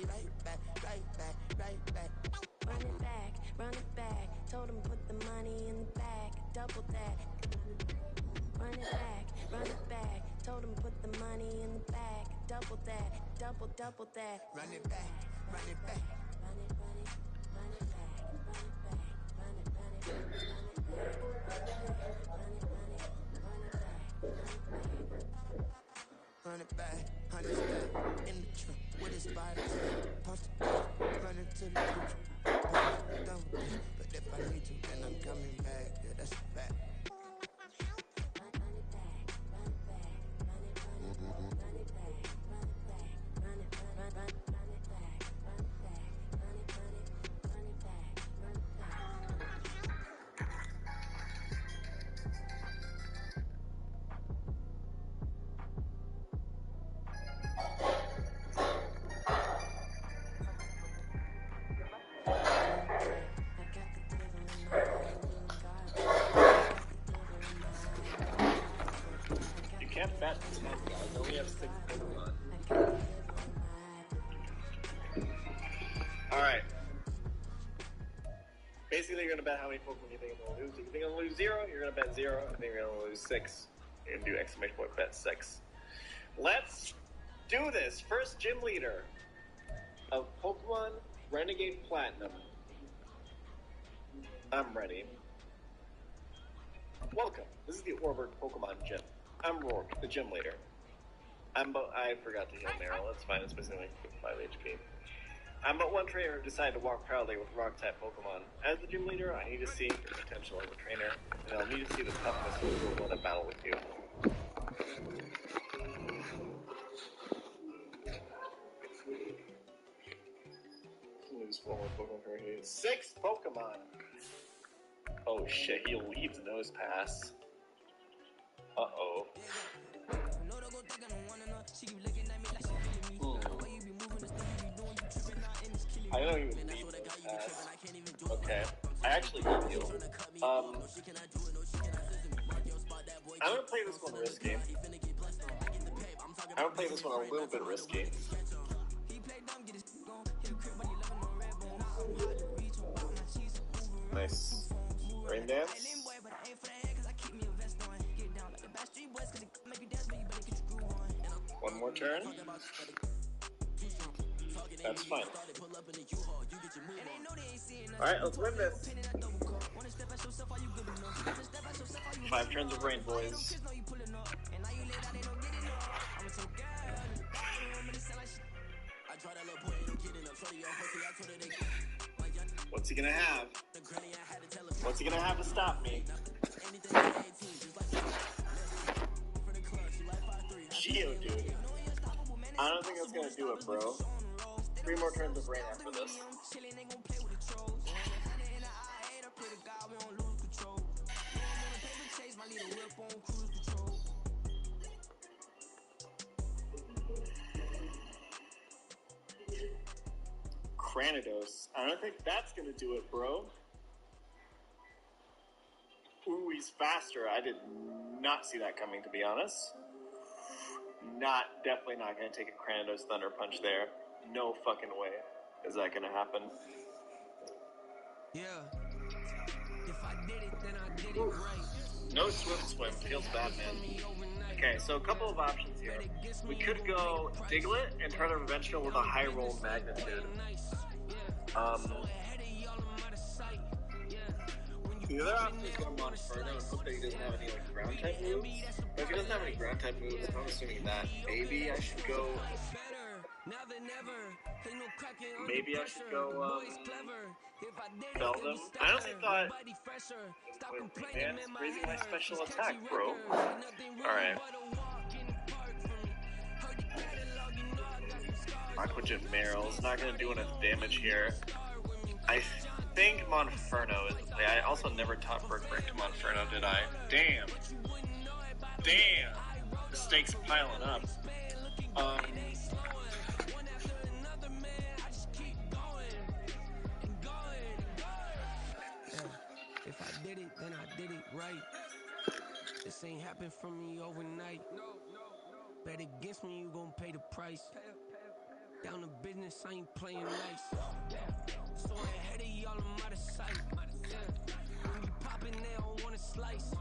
Run it back, run it back. Told him put the money in the bag, double that. Run it back, run it back. Told him put the money in the bag, double that, double that. Run it back, run it back. Run it, run it, run it back, run it back, run it, run it, run it back, run it back, run it, run it, run it back, run it back. Run it back, 100 stack in the trunk with his spiders. Post the code, run into the cooch. Done with this, but if I need to, then I'm coming back. Yeah, that's a fact. Run it back, run it back, run it, run it, run it back, run it back, run it, run it back, run it back, run it, run it, run it back, run it back. You can't bet 10 guys, I only have 6 Pokemon. Alright. Basically, you're gonna bet how many Pokemon you think I'm gonna lose. If you think I'm gonna lose 0, you're gonna bet 0. I think you're gonna lose 6. You're gonna do exclamation point bet 6. Let's do this. First gym leader of Pokemon Renegade Platinum. I'm ready. Welcome. This is the Orbert Pokemon Gym. I'm Rourke, the gym leader. I forgot to heal Meryl. That's fine. It's missing like 5 HP. I'm but one trainer who decided to walk proudly with Rock-type Pokemon. As the gym leader, I need to see your potential as a trainer, and I'll need to see the toughness of who will win a battle with you. Lose 4 more Pokemon for me. 6 Pokemon! Oh shit, he leads Nose Pass. Uh-oh. I know you would lead Nose Pass. Okay. I actually need you. I'm gonna play this one risky. I'm gonna play this one a little bit risky. Nice. Rain Dance. One more turn. That's fine. Alright, let's win this. 5 turns of rain, boys. What's he gonna have? What's he gonna have to stop me? Geodude. I don't think that's gonna do it, bro. 3 more turns of rain after this. Cranidos. I don't think that's gonna do it, bro. Ooh, he's faster. I did not see that coming, to be honest. Definitely not gonna take a Cranidos Thunder Punch there. No fucking way is that gonna happen. Yeah. If I did it, then I did it right. No swim. Feels bad, man. Okay, so a couple of options here. We could go Diglett and try to revenge him with a high roll magnitude. The other option is go Monferno and hope that he doesn't have any like ground type moves. But if he doesn't have any ground type moves, I'm assuming that maybe I should go. Maybe I should go Beldum. I honestly thought raising my special attack, bro. Alright. Aqua Jet Meryl's not gonna do enough damage here. I think Monferno is the play. I also never taught Brick to Monferno, did I? Damn. The stakes piling up. If I did it, then I did it right. This ain't happened for me overnight. Bet against me, you gon' pay the price. Down to business, I ain't playing nice. So ahead of y'all, I'm out of sight. When you poppin', they don't wanna slice.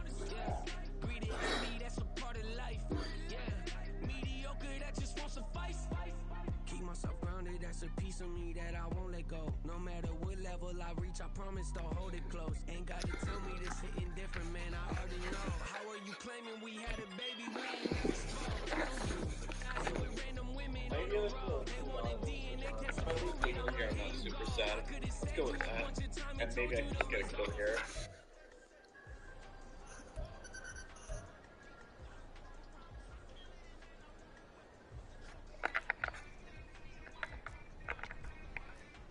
Greed and envy, that's a part of life. Mediocre, that just won't suffice. Keep myself grounded, that's a piece of me that I won't let go. No matter what level I reach, I promise to hold it close. Ain't gotta tell me this hitting different, man, I already know. How are you claiming we had a baby, we ain't never spoke? Out here with random women on the road. They wanted DNA test to prove me, I'm like, here you go. I could've Let's go with that. And maybe I can just get a kill here.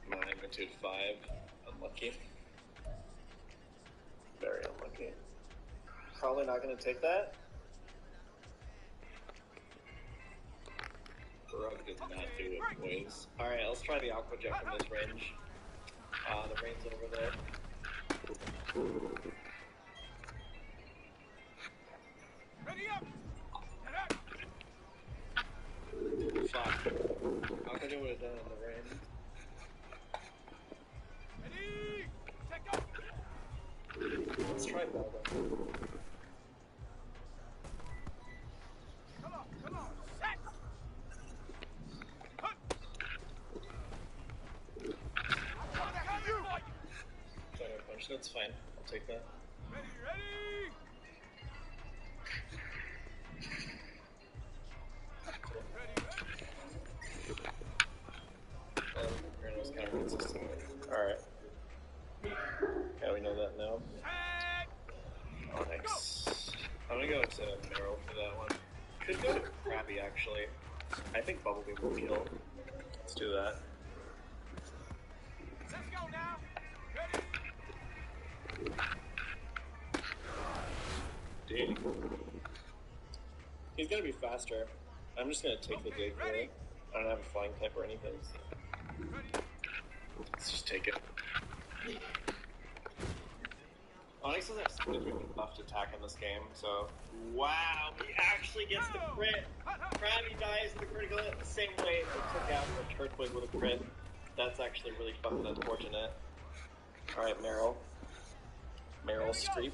Magnitude 5. Unlucky. Very unlucky. Probably not going to take that. Rug did not do it, boys. Alright, let's try the Aqua Jet from this range. The rain's over there. Ready up! Get up! Fuck. Aqua Jet would have done it in the rain. Ready! Check up! Let's try ball then. Come on! Set! Hunt! I'm gonna have you! Trying to punch, that's fine. I'll take that. Ready! Grin was kind of consistent. Alright. Yeah, we know that now. Oh, nice. I'm gonna go to Marrow for that one. Could go to Krabby, actually. I think Bumblebee will kill. Let's do that. Let's go now! Ready! Dang. He's gonna be faster. I'm just gonna take the dig here. I don't have a flying type or anything. So. Let's just take it. Onyx doesn't have significant left attack in this game, so... Wow, he actually gets the crit! Krabby dies in the critical hit the same way it took out the Turtwig with a crit. That's actually really fucking unfortunate. Alright, Meryl. Meryl Streep.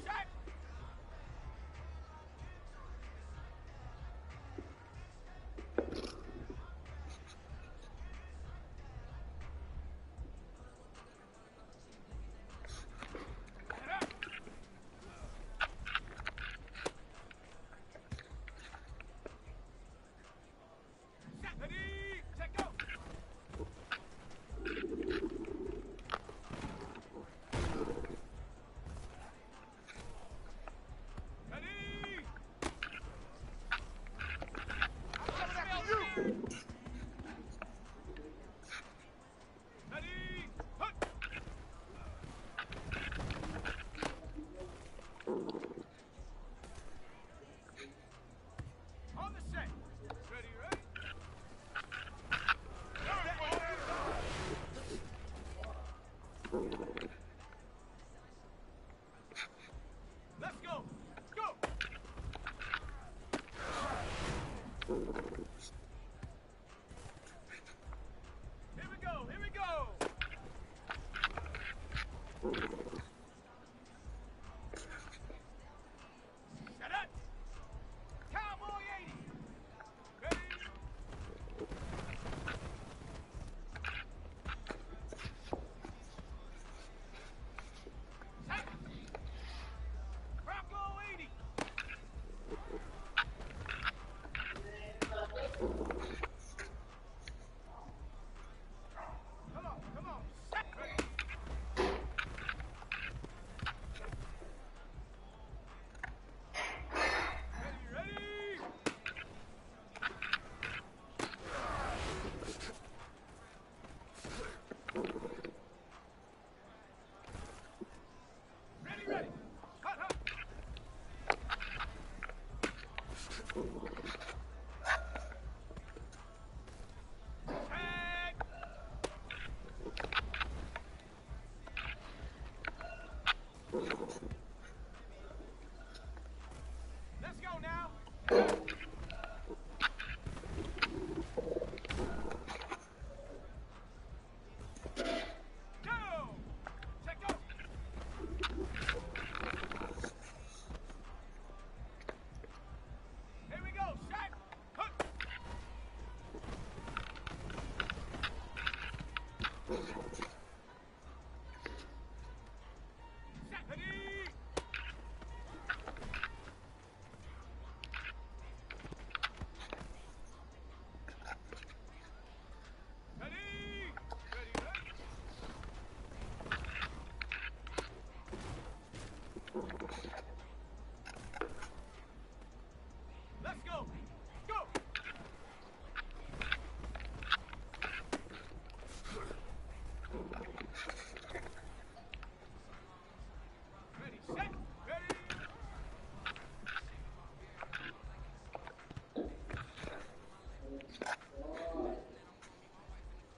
Let's go. Go. Ready, set, ready.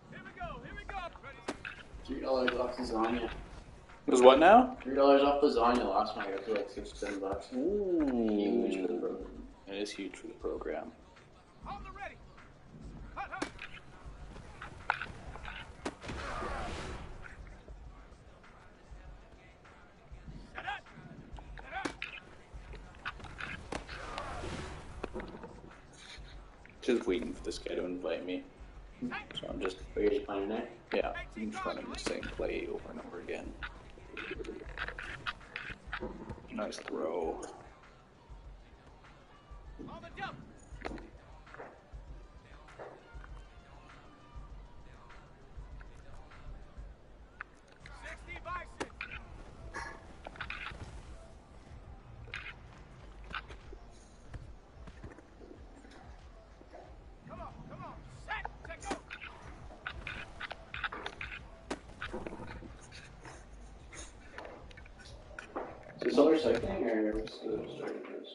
Here we go. Here we go. Ready. $3 off lasagna. It was what now? $3 off lasagna last night. I got for like $6-7. Ooh. Huge for the program. It is huge for the program. On the ready. Hut, hut. Set up. Set up. Just waiting for this guy to invite me. So I'm just, Are you just playing tonight? yeah, I'm just running the same play over and over again. Nice throw. On the jump. 60 bison. Come on, come on. Set, go. Is this all recycling or what's the story of this?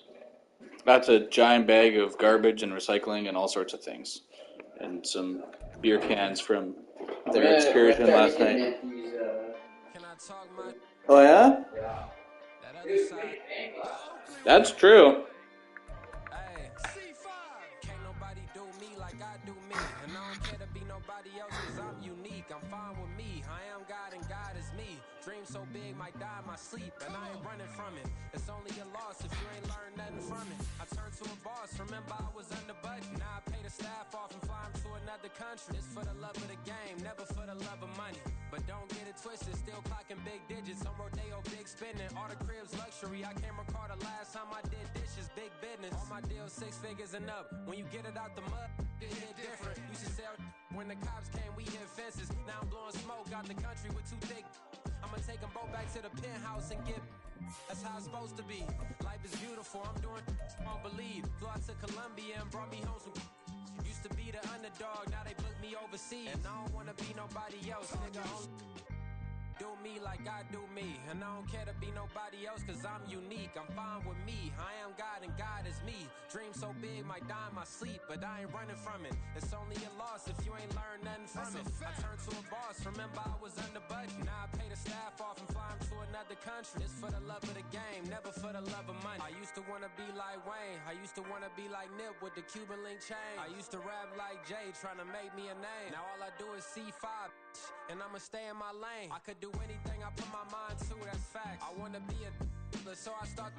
That's a giant bag of garbage and recycling and all sorts of things. And some beer cans from their excursion last night. Can I talk my Oh yeah? that other side? That's true. Hey, C5. Can't nobody do me like I do me. And I don't care to be nobody else cause I'm unique. I'm fine with me. I am God and God is me. Dream so big might die in my sleep. And I ain't running from it. It's only a loss if you ain't learned nothing from it. I turned to a boss. Remember I was under budget. Now I pay the staff off and fly them to another country. It's for the love of the game, never for the love of money. But don't get it twisted, still clocking big digits. On Rodeo, big spending. All the cribs luxury. I can't recall the last time I did dishes, big business. All my deals 6 figures and up. When you get it out the mud, it hit different. Used to sell when the cops came, we hit fences. Now I'm blowing smoke out the country with 2 thick. I'ma take them both back to the penthouse and get. That's how it's supposed to be. Life is beautiful, I'm doing won't believe. Flew out to Colombia and brought me home some. Used to be the underdog, now they book me overseas. And I don't wanna be nobody else, nigga. Do me like I do me. And I don't care to be nobody else cause I'm unique. I'm fine with me. I am God and God is me. Dream so big might die in my sleep, but I ain't running from it. It's only a loss if you ain't learned nothing from it. I turned to a boss, remember I was under budget. Now I pay the staff off and fly them to another country. It's for the love of the game, never for the love of money. I used to wanna be like Wayne. I used to wanna be like Nip with the Cuban link chain. I used to rap like Jay, trying to make me a name. Now all I do is C5, and I'ma stay in my lane. I could do anything I put my mind to, that's facts. I wanna be a so I start.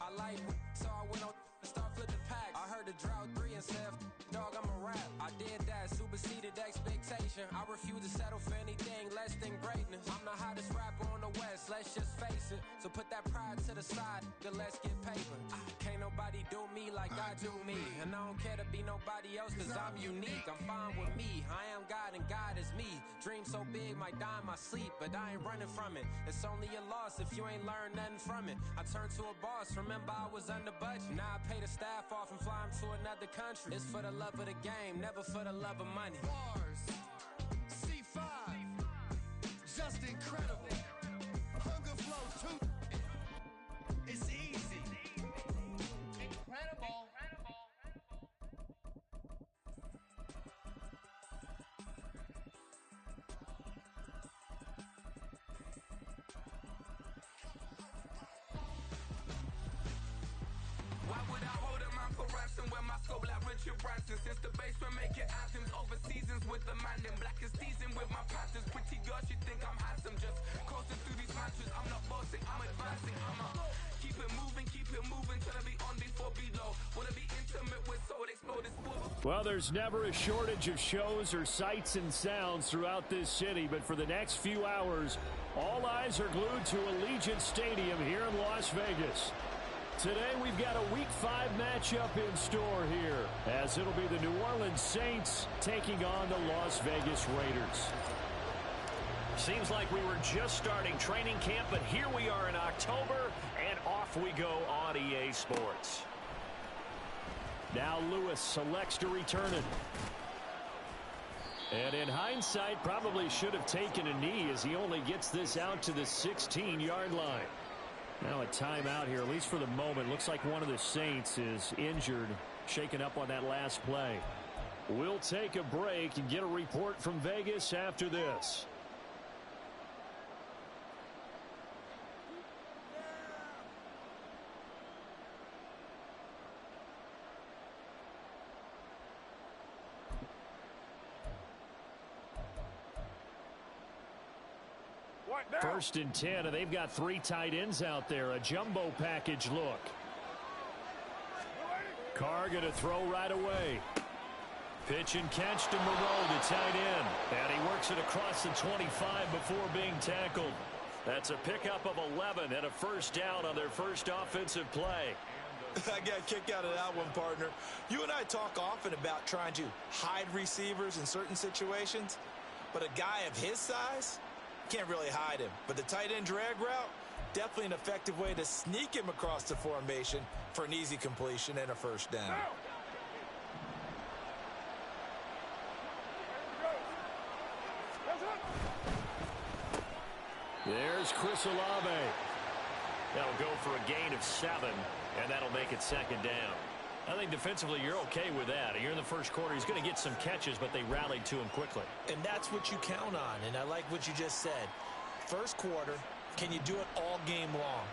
I like so I went on and start flipping packs. I heard the drought 3 and said, dog, I'm a rap. I did that, superseded expectation. I refuse to settle for anything less than greatness. I'm the hottest rapper on the West, let's just face it. So put that pride to the side, then let's get paper. Can't nobody do me like I do me. And I don't care to be nobody else cause I'm unique. I'm fine with me, I am God and God is me. Dream so big might die in my sleep, but I ain't running from it. It's only a loss if you ain't learned nothing from it. I turned to a boss, remember I was under budget. Now I pay the staff off and fly them to another country. It's for the love of the game, never for the love of money. Bars, C5, just incredible. Hunger flow too. It's easy. Incredible. Why would I hold a man for ransom when my soul like Richard Branson? Since the basement making anthems over seasons with the man in black is teasing with my patterns. Pretty girl, she think I'm handsome. Just coasting through these mantras. I'm not bossing, I'm advancing. I'ma keep it moving, trying to be on before below. Wanna be intimate with soul, explode this sport. Well, there's never a shortage of shows or sights and sounds throughout this city, but for the next few hours, all eyes are glued to Allegiant Stadium here in Las Vegas. Today, we've got a Week 5 matchup in store here, as it'll be the New Orleans Saints taking on the Las Vegas Raiders. Seems like we were just starting training camp, but here we are in October, and off we go on EA Sports. Now Lewis selects to return it. And in hindsight, probably should have taken a knee as he only gets this out to the 16-yard line. Now a timeout here, at least for the moment. Looks like one of the Saints is injured, shaken up on that last play. We'll take a break and get a report from Vegas after this. First and 10, and they've got 3 tight ends out there. A jumbo package look. Carr going to throw right away. Pitch and catch to Moreau, the tight end. And he works it across the 25 before being tackled. That's a pickup of 11 and a first down on their first offensive play. I got a kick out of that one, partner. You and I talk often about trying to hide receivers in certain situations, but a guy of his size can't really hide him. But the tight end drag route, definitely an effective way to sneak him across the formation for an easy completion and a first down. There's Chris Olave. That'll go for a gain of 7, and that'll make it second down. I think defensively you're okay with that. You're in the first quarter. He's going to get some catches, but they rallied to him quickly. And that's what you count on, and I like what you just said. First quarter, can you do it all game long?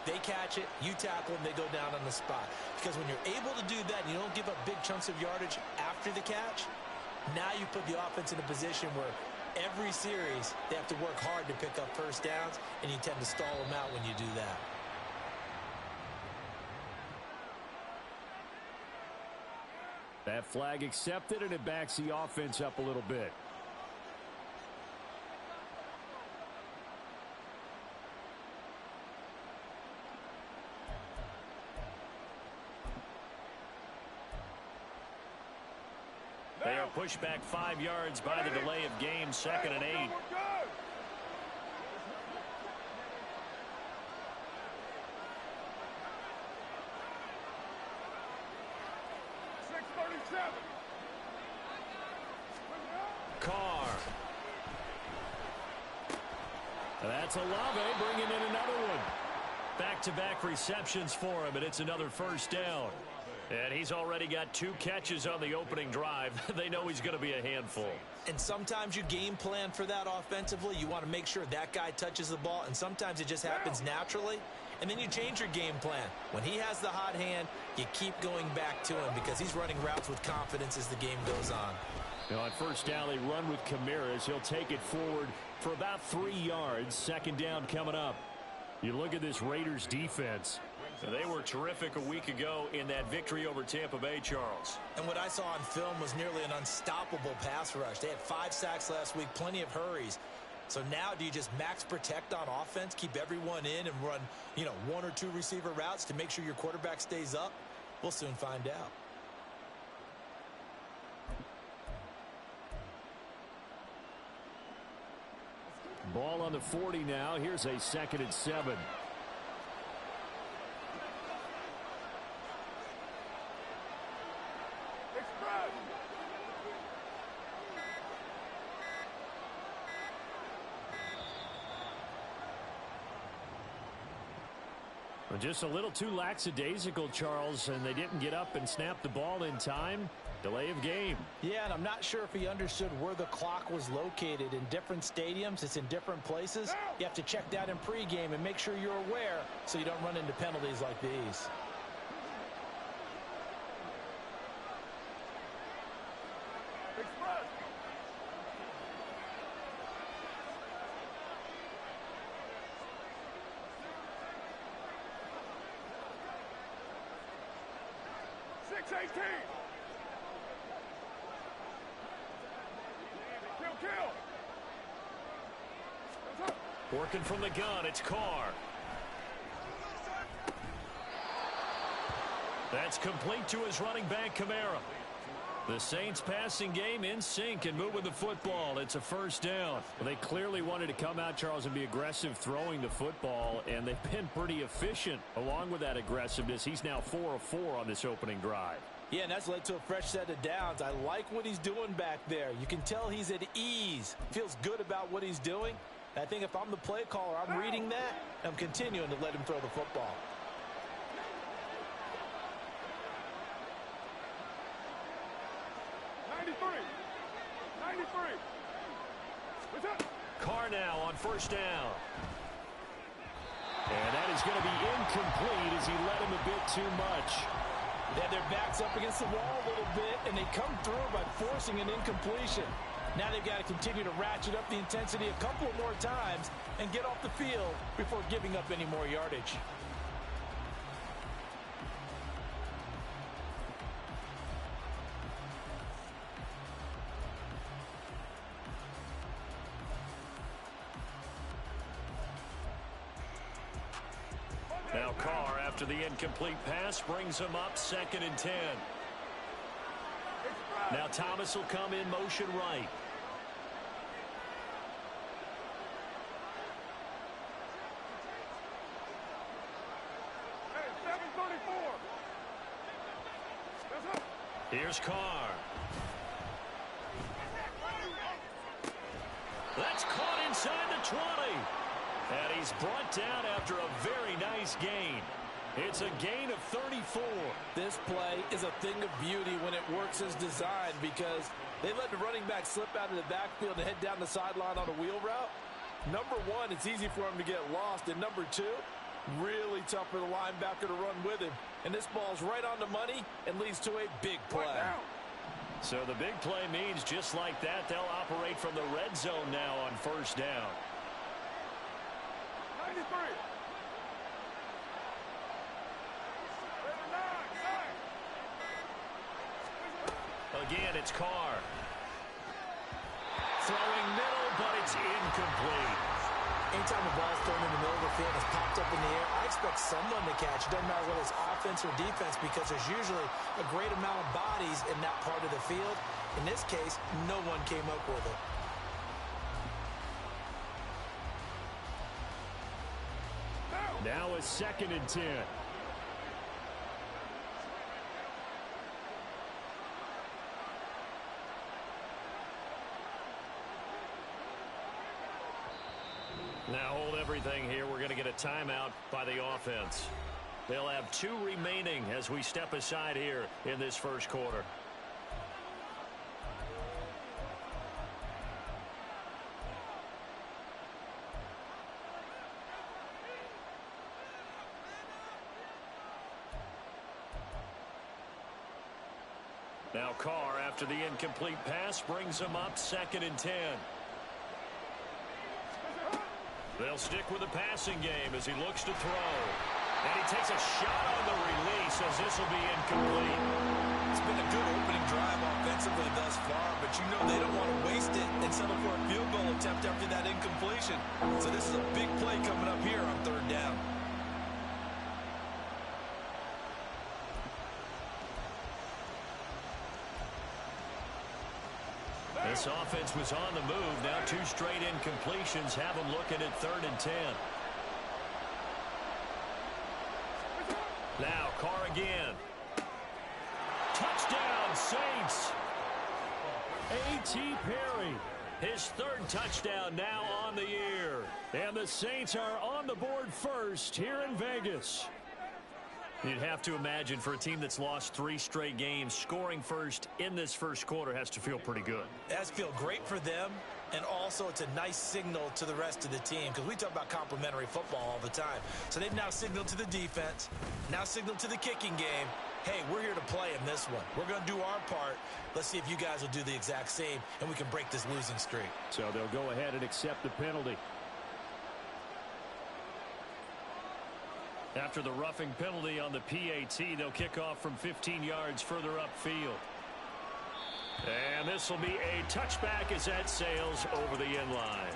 They catch it, you tackle them, they go down on the spot. Because when you're able to do that and you don't give up big chunks of yardage after the catch, now you put the offense in a position where every series they have to work hard to pick up first downs, and you tend to stall them out when you do that. That flag accepted, and it backs the offense up a little bit. They are pushed back 5 yards by the delay of game, 2nd and 8. Carr. That's Olave bringing in another one. Back-to-back receptions for him, and it's another first down. And he's already got 2 catches on the opening drive. They know he's going to be a handful. And sometimes you game plan for that offensively. You want to make sure that guy touches the ball, and sometimes it just happens naturally. And then you change your game plan. When he has the hot hand, you keep going back to him because he's running routes with confidence as the game goes on. Now on first down, they run with Camaras. He'll take it forward for about 3 yards. Second down coming up. You look at this Raiders defense. They were terrific a week ago in that victory over Tampa Bay, Charles. And what I saw on film was nearly an unstoppable pass rush. They had 5 sacks last week, plenty of hurries. So now do you just max protect on offense, keep everyone in and run, 1 or 2 receiver routes to make sure your quarterback stays up? We'll soon find out. Ball on the 40 now. Here's a 2nd and 7. Just a little too lackadaisical, Charles, and they didn't get up and snap the ball in time. Delay of game. Yeah, and I'm not sure if he understood where the clock was located. In different stadiums, it's in different places. You have to check that in pregame and make sure you're aware so you don't run into penalties like these. Working from the gun, it's Carr. That's complete to his running back, Kamara. The Saints passing game in sync and moving the football. It's a first down. Well, they clearly wanted to come out, Charles, and be aggressive throwing the football, and they've been pretty efficient along with that aggressiveness. He's now 4 of 4 on this opening drive. Yeah, and that's led to a fresh set of downs. I like what he's doing back there. You can tell he's at ease. Feels good about what he's doing. I think if I'm the play caller, I'm reading that, and I'm continuing to let him throw the football. Carr now on first down. And that is going to be incomplete as he led him a bit too much. They had their backs up against the wall a little bit, and they come through by forcing an incompletion. Now they've got to continue to ratchet up the intensity a couple of more times and get off the field before giving up any more yardage. Now Carr, after the incomplete pass, brings him up 2nd and 10. Now Thomas will come in motion right. Here's Carr. That's caught inside the 20. And he's brought down after a very nice gain. It's a gain of 34. This play is a thing of beauty when it works as designed because they let the running back slip out of the backfield and head down the sideline on a wheel route. Number one, it's easy for him to get lost. And number two, really tough for the linebacker to run with him. And this ball's right on the money and leads to a big play. So the big play means just like that, they'll operate from the red zone now on first down. 93. Again, it's Carr. Throwing middle, but it's incomplete. Anytime the ball's thrown in the middle of the field and it's popped up in the air, I expect someone to catch. It doesn't matter whether it's offense or defense because there's usually a great amount of bodies in that part of the field. In this case, no one came up with it. Now a 2nd and 10. Now hold everything here. We're going to get a timeout by the offense. They'll have 2 remaining as we step aside here in this first quarter. Now Carr, after the incomplete pass, brings him up 2nd and 10. They'll stick with the passing game as he looks to throw. And he takes a shot on the release as this will be incomplete. It's been a good opening drive offensively thus far, but you know they don't want to waste it and settle for a field goal attempt after that incompletion. So this is a big play coming up here on 3rd down. This offense was on the move. Now 2 straight incompletions have them looking at 3rd and 10. Now Carr again. Touchdown, Saints. A.T. Perry, his 3rd touchdown now on the year. And the Saints are on the board first here in Vegas. You'd have to imagine for a team that's lost 3 straight games, scoring first in this first quarter has to feel pretty good. It has to feel great for them, and also it's a nice signal to the rest of the team because we talk about complementary football all the time. So they've now signaled to the defense, now signaled to the kicking game, hey, we're here to play in this one. We're going to do our part. Let's see if you guys will do the exact same, and we can break this losing streak. So they'll go ahead and accept the penalty. After the roughing penalty on the PAT, they'll kick off from 15 yards further upfield. And this will be a touchback as that sails over the end line.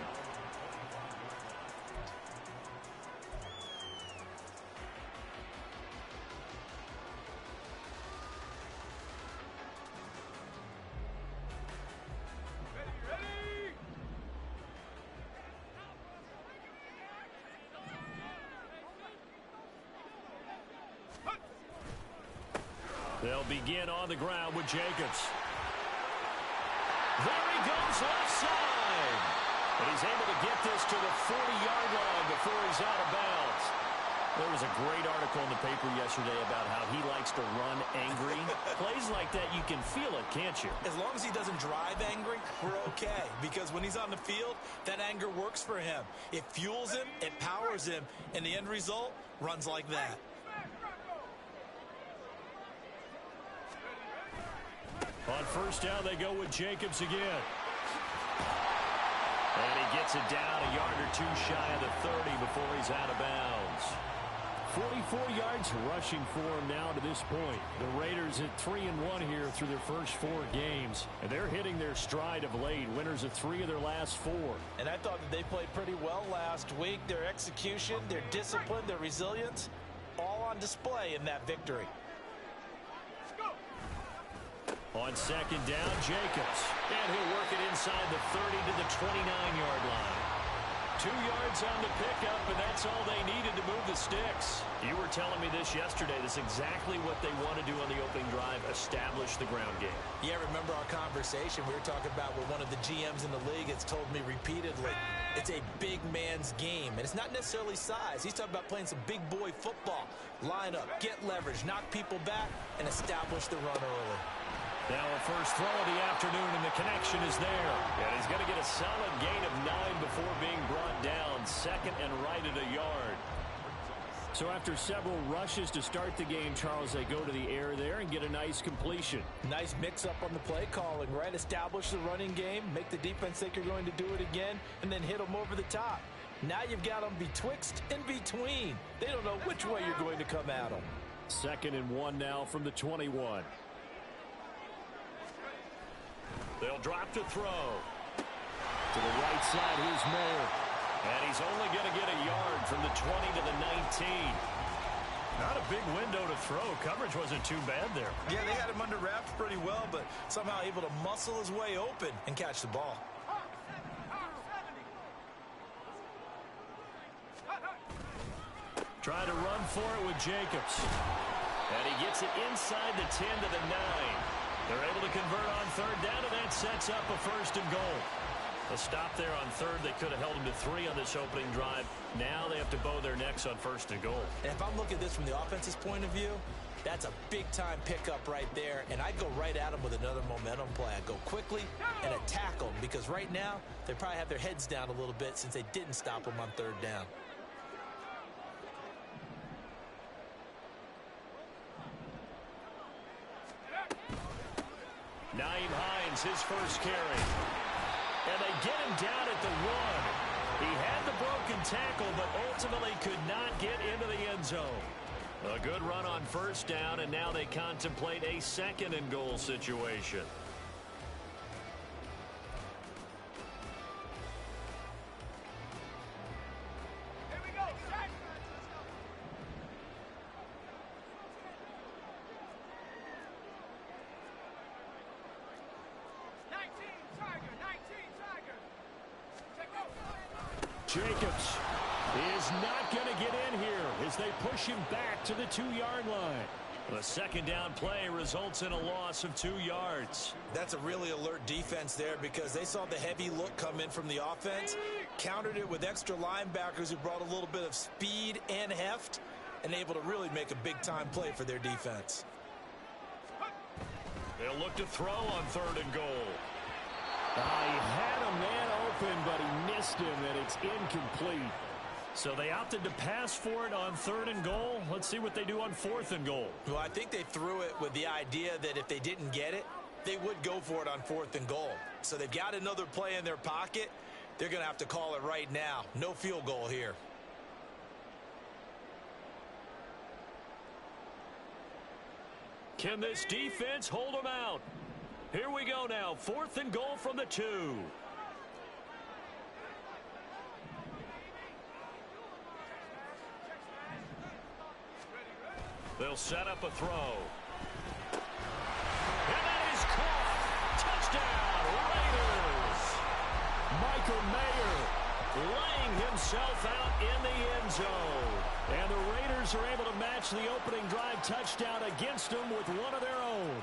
They'll begin on the ground with Jacobs. There he goes left side. And he's able to get this to the 40-yard line before he's out of bounds. There was a great article in the paper yesterday about how he likes to run angry. Plays like that, you can feel it, can't you? As long as he doesn't drive angry, we're okay. Because when he's on the field, that anger works for him. It fuels him, it powers him, and the end result runs like that. On first down, they go with Jacobs again. And he gets it down a yard or two shy of the 30 before he's out of bounds. 44 yards rushing for him now to this point. The Raiders at 3-1 here through their first 4 games. And they're hitting their stride of late. Winners of 3 of their last 4. And I thought that they played pretty well last week. Their execution, their discipline, their resilience, all on display in that victory. On second down, Jacobs. And he'll work it inside the 30 to the 29-yard line. 2 yards on the pickup, and that's all they needed to move the sticks. You were telling me this yesterday. This is exactly what they want to do on the opening drive, establish the ground game. Yeah, remember our conversation we were talking about with one of the GMs in the league has told me repeatedly, it's a big man's game, and it's not necessarily size. He's talking about playing some big boy football. Line up, get leverage, knock people back, and establish the run early. Now a first throw of the afternoon, and the connection is there. And he's going to get a solid gain of 9 before being brought down. Second and right at a yard. So after several rushes to start the game, Charles, they go to the air there and get a nice completion. Nice mix-up on the play calling, right? Establish the running game, make the defense think you're going to do it again, and then hit them over the top. Now you've got them betwixt and between. They don't know which way you're going to come at them. 2nd and 1 now from the 21. They'll drop to throw. To the right side, here's Mayer. And he's only going to get a yard from the 20 to the 19. Not a big window to throw. Coverage wasn't too bad there. Yeah, they had him under wraps pretty well, but somehow able to muscle his way open and catch the ball. Try to run for it with Jacobs. And he gets it inside the 10 to the 9. They're able to convert on third down, and that sets up a 1st and goal. A stop there on third. They could have held him to 3 on this opening drive. Now they have to bow their necks on 1st and goal. And if I'm looking at this from the offense's point of view, that's a big-time pickup right there, and I'd go right at them with another momentum play. I'd go quickly and attack them, because right now they probably have their heads down a little bit since they didn't stop them on third down. Naeem Hines, his first carry. And they get him down at the 1. He had the broken tackle, but ultimately could not get into the end zone. A good run on first down, and now they contemplate a 2nd and goal situation. Here we go, set. Jacobs is not going to get in here as they push him back to the 2-yard line. The 2nd down play results in a loss of 2 yards. That's a really alert defense there, because they saw the heavy look come in from the offense, countered it with extra linebackers who brought a little bit of speed and heft, and able to really make a big-time play for their defense. They'll look to throw on 3rd and goal. He had a man open, but he missed him, and it's incomplete. So they opted to pass for it on 3rd and goal. Let's see what they do on 4th and goal. Well, I think they threw it with the idea that if they didn't get it, they would go for it on 4th and goal. So they've got another play in their pocket. They're going to have to call it right now. No field goal here. Can this defense hold them out? Here we go now. 4th and goal from the 2. They'll set up a throw. And that is caught. Touchdown, Raiders. Michael Mayer laying himself out in the end zone. And the Raiders are able to match the opening drive touchdown against them with one of their own.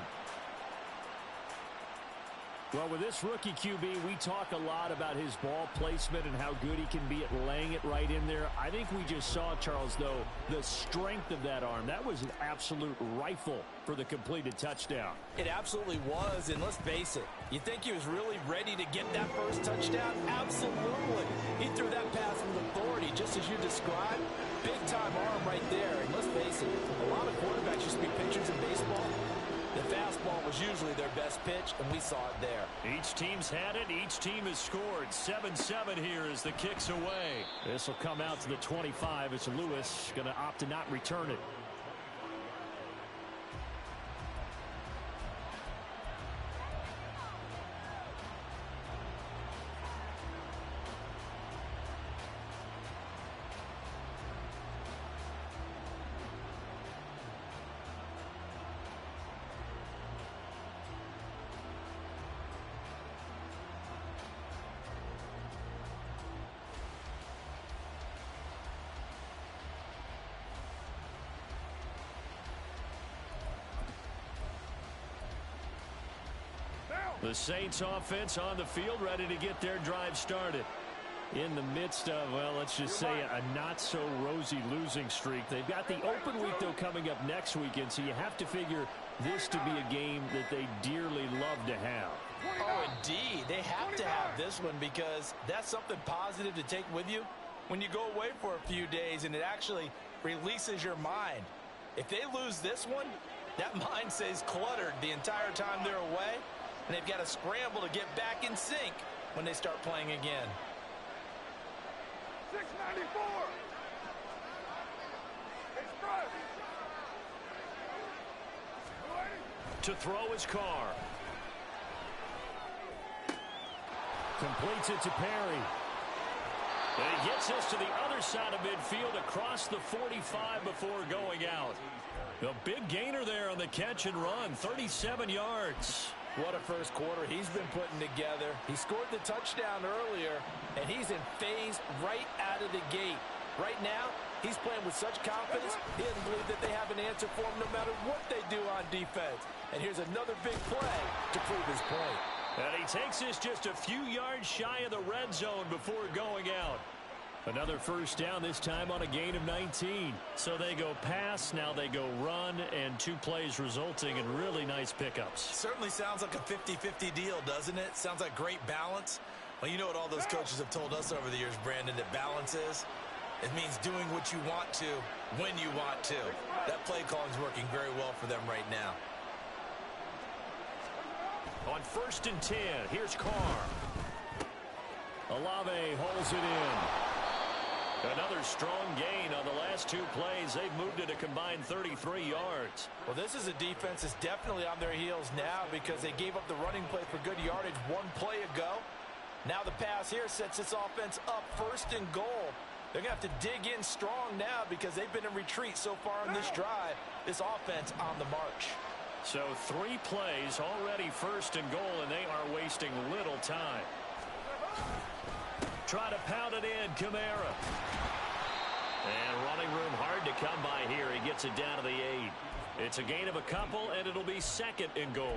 Well, with this rookie QB, we talk a lot about his ball placement and how good he can be at laying it right in there. I think we just saw, Charles, though, the strength of that arm. That was an absolute rifle for the completed touchdown. It absolutely was, and let's face it, you think he was really ready to get that first touchdown? Absolutely. He threw that pass with authority, just as you described. Big-time arm right there, and let's face it, a lot of quarterbacks used to be pitchers in baseball. The fastball was usually their best pitch, and we saw it there. Each team's had it. Each team has scored. 7-7 here as the kick's away. This will come out to the 25 as Lewis going to opt to not return it. The Saints offense on the field, ready to get their drive started. In the midst of, well, let's just say a not-so-rosy losing streak. They've got the open week, though, coming up next weekend, so you have to figure this to be a game that they dearly love to have. Oh, indeed. They have to have this one because that's something positive to take with you when you go away for a few days, and it actually releases your mind. If they lose this one, that mind stays cluttered the entire time they're away, and they've got to scramble to get back in sync when they start playing again. 694. Express. To throw his car. Completes it to Perry. And he gets this to the other side of midfield across the 45 before going out. A big gainer there on the catch and run, 37 yards. What a first quarter he's been putting together. He scored the touchdown earlier, and he's in phase right out of the gate. Right now, he's playing with such confidence, he doesn't believe that they have an answer for him no matter what they do on defense. And here's another big play to prove his point. And he takes this just a few yards shy of the red zone before going out. Another first down, this time on a gain of 19. So they go pass, now they go run, and 2 plays resulting in really nice pickups. Certainly sounds like a 50-50 deal, doesn't it? Sounds like great balance. Well, you know what all those coaches have told us over the years, Brandon, that balance is? It means doing what you want to, when you want to. That play calling's working very well for them right now. On 1st and 10, here's Carr. Olave holds it in. Another strong gain on the last 2 plays. They've moved it a combined 33 yards. Well, this is a defense that's definitely on their heels now because they gave up the running play for good yardage 1 play ago. Now the pass here sets this offense up 1st and goal. They're going to have to dig in strong now because they've been in retreat so far on this drive. This offense on the march. So 3 plays already 1st and goal, and they are wasting little time. Try to pound it in, Kamara. And running room hard to come by here. He gets it down to the 8. It's a gain of a couple, and it'll be 2nd and goal.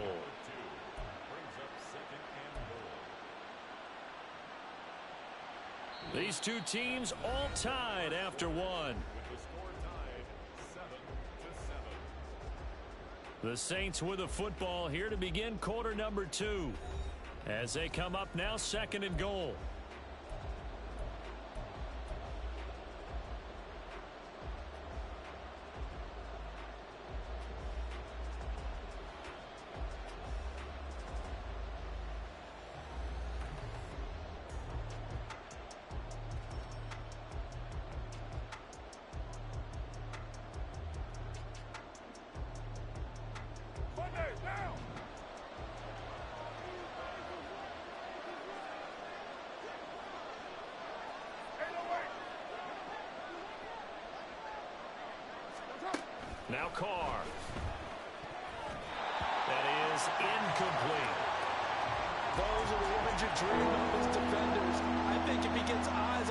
These 2 teams all tied after 1. The Saints with a football here to begin quarter number 2. As they come up now, 2nd and goal. Now Carr. That is incomplete. Those are the ones you dream of as defenders. I think if he gets eyes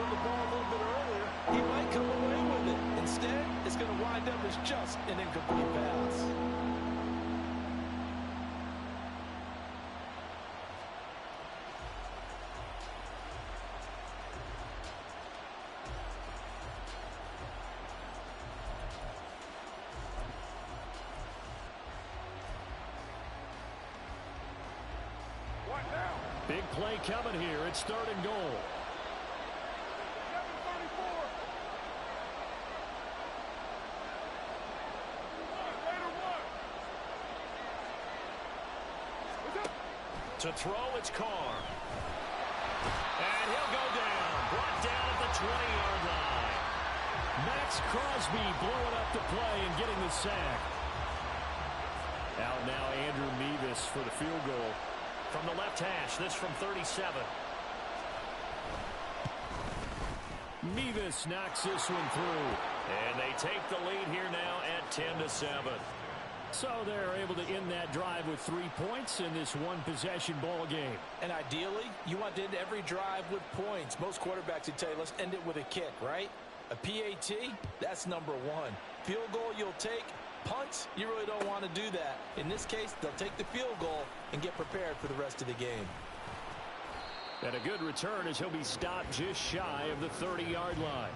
play coming here. It's 3rd and goal. To throw, it's Carr. And he'll go down. Brought down at the 20-yard line. Max Crosby blowing up the play and getting the sack. Out now, Andrew Mevis for the field goal. From the left hash, this from 37. Mevis knocks this one through. And they take the lead here now at 10-7. So they're able to end that drive with 3 points in this one-possession ball game. And ideally, you want to end every drive with points. Most quarterbacks would tell you, let's end it with a kick, right? A PAT, that's number 1. Field goal you'll take. Punts, you really don't want to do that. In this case, they'll take the field goal and get prepared for the rest of the game. And a good return as he'll be stopped just shy of the 30-yard line.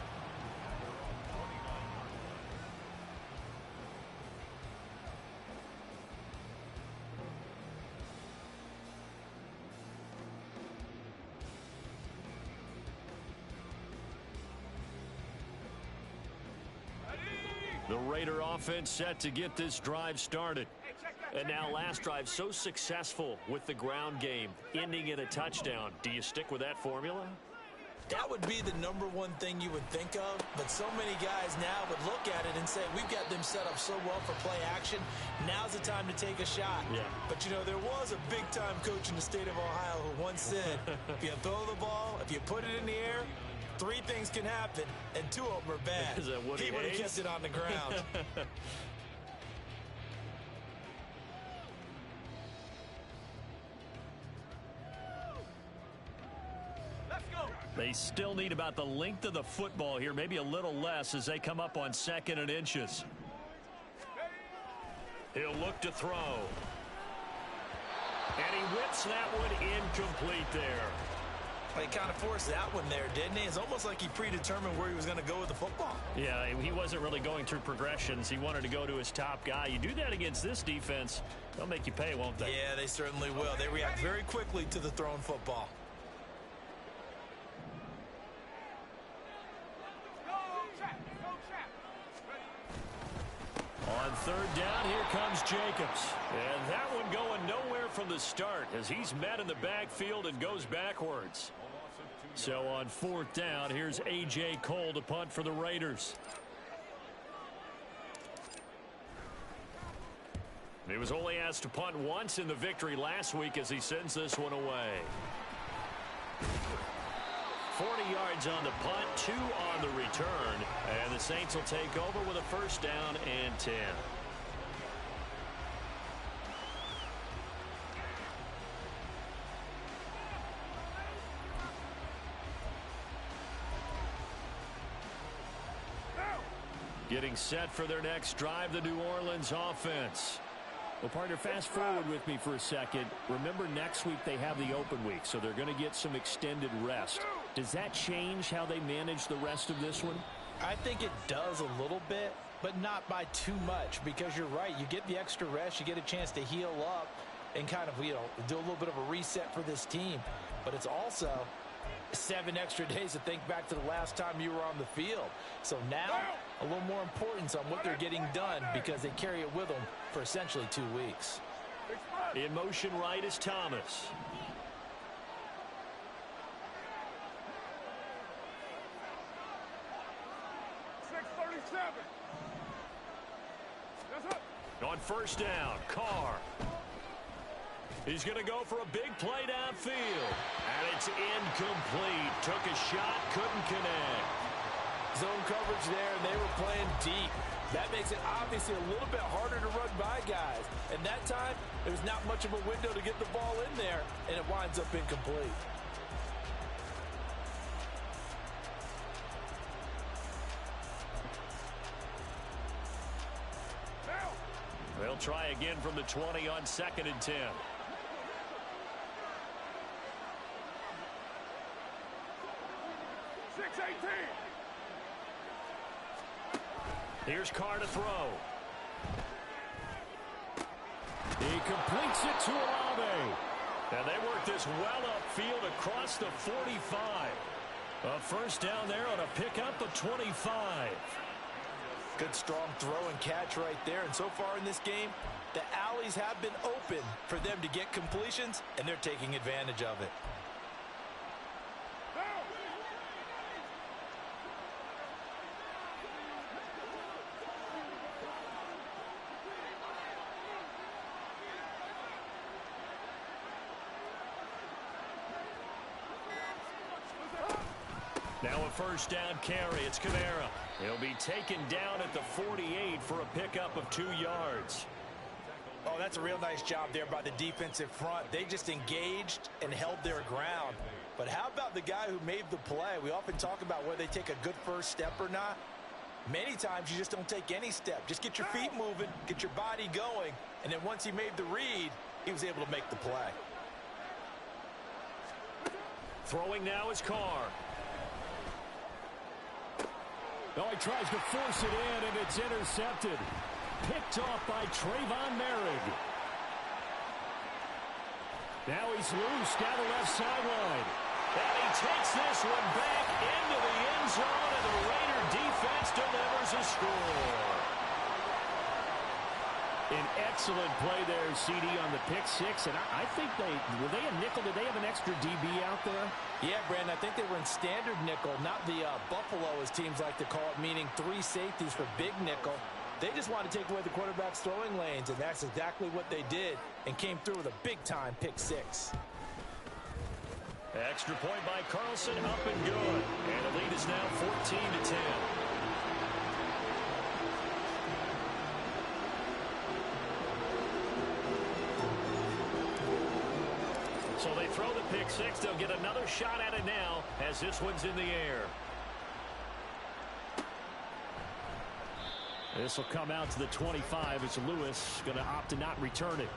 The Raider offense set to get this drive started. And now last drive so successful with the ground game, ending in a touchdown. Do you stick with that formula? That would be the number 1 thing you would think of, but so many guys now would look at it and say, we've got them set up so well for play action. Now's the time to take a shot. Yeah. But, you know, there was a big-time coach in the state of Ohio who once said, if you throw the ball, if you put it in the air, 3 things can happen, and 2 of them are bad. Is that Woody He would have Hayes? kept it on the ground. They still need about the length of the football here, maybe a little less as they come up on 2nd and inches. He'll look to throw. And he whips that one incomplete there. He kind of forced that one there, didn't he? It's almost like he predetermined where he was going to go with the football. Yeah, he wasn't really going through progressions. He wanted to go to his top guy. You do that against this defense, they'll make you pay, won't they? Yeah, they certainly will. They react very quickly to the thrown football. On 3rd down, here comes Jacobs. And that one going nowhere from the start as he's met in the backfield and goes backwards. So on 4th down, here's A.J. Cole to punt for the Raiders. He was only asked to punt once in the victory last week as he sends this one away. 40 yards on the punt, 2 on the return, and the Saints will take over with a 1st down and 10. Getting set for their next drive, the New Orleans offense. Well, partner, fast forward with me for a second. Remember, next week they have the open week, so they're going to get some extended rest. Does that change how they manage the rest of this one? I think it does a little bit, but not by too much, because you're right. You get the extra rest. You get a chance to heal up and kind of, you know, do a little bit of a reset for this team. But it's also 7 extra days to think back to the last time you were on the field. So now, a little more importance on what they're getting done because they carry it with them for essentially 2 weeks. In motion right is Thomas. On 1st down, Carr. He's going to go for a big play downfield. And it's incomplete. Took a shot, couldn't connect. Zone coverage there, and they were playing deep. That makes it obviously a little bit harder to run by guys. And that time, there was not much of a window to get the ball in there, and it winds up incomplete. They'll try again from the 20 on 2nd and 10. Here's Carr to throw. He completes it to Olave. And they work this well upfield across the 45. A first down there on a pickup of 25. Good strong throw and catch right there. And so far in this game, the alleys have been open for them to get completions, and they're taking advantage of it. Now a first down carry. It's Kamara. He'll be taken down at the 48 for a pickup of 2 yards. Oh, that's a real nice job there by the defensive front. They just engaged and held their ground. But how about the guy who made the play? We often talk about whether they take a good first step or not. Many times you just don't take any step. Just get your feet moving, get your body going, and then once he made the read, he was able to make the play. Throwing now is Carr. Oh, he tries to force it in, and it's intercepted. Picked off by Trayvon Merrick. Now he's loose down the left sideline. And he takes this one back into the end zone, and the Raider defense delivers a score. An excellent play there, CD, on the pick six. And I think were they a nickel? Did they have an extra DB out there? Yeah, Brandon, I think they were in standard nickel, not the Buffalo, as teams like to call it, meaning 3 safeties for big nickel. They just want to take away the quarterback's throwing lanes, and that's exactly what they did, and came through with a big-time pick six. Extra point by Carlson, up and good. And the lead is now 14-10. So they throw the pick six. They'll get another shot at it now as this one's in the air. This will come out to the 25 as Lewis going to opt to not return it.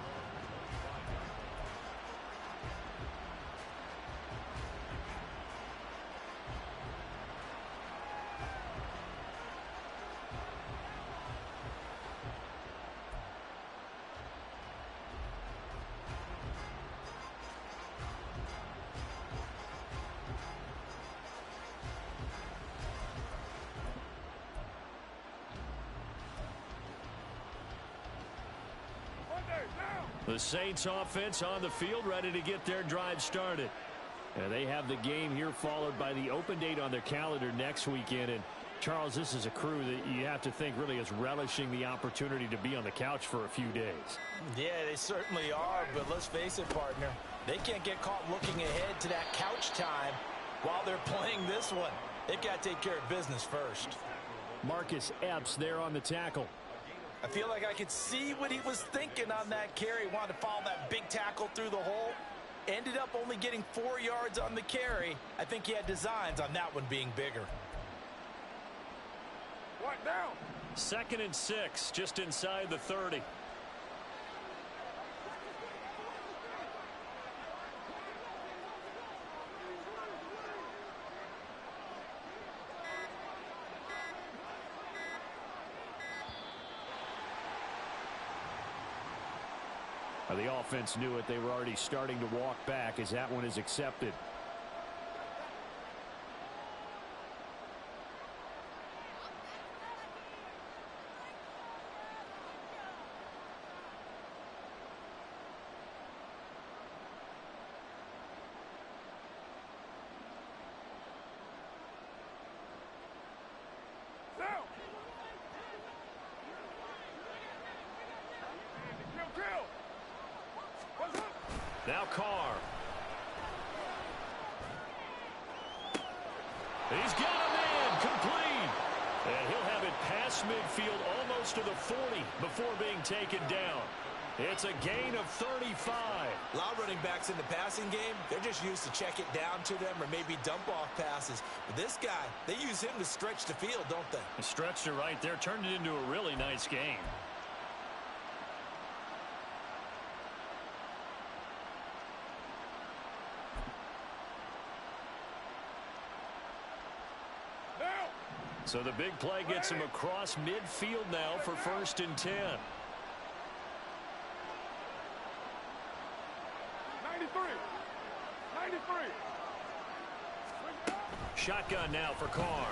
The Saints offense on the field, ready to get their drive started. And they have the game here followed by the open date on their calendar next weekend. And Charles, this is a crew that you have to think really is relishing the opportunity to be on the couch for a few days. Yeah, they certainly are, but let's face it, partner. They can't get caught looking ahead to that couch time while they're playing this one. They've got to take care of business first. Marcus Epps there on the tackle. I feel like I could see what he was thinking on that carry. Wanted to follow that big tackle through the hole. Ended up only getting 4 yards on the carry. I think he had designs on that one being bigger. What now? 2nd and 6, just inside the 30. The offense knew it. They were already starting to walk back as that one is accepted. Now Carr. He's got a man complete. And he'll have it past midfield almost to the 40 before being taken down. It's a gain of 35. A lot of running backs in the passing game, they're just used to check it down to them or maybe dump off passes. But this guy, they use him to stretch the field, don't they? He stretched it right there, turned it into a really nice game. So the big play gets him across midfield now for 1st and 10. 93. Shotgun now for Carr.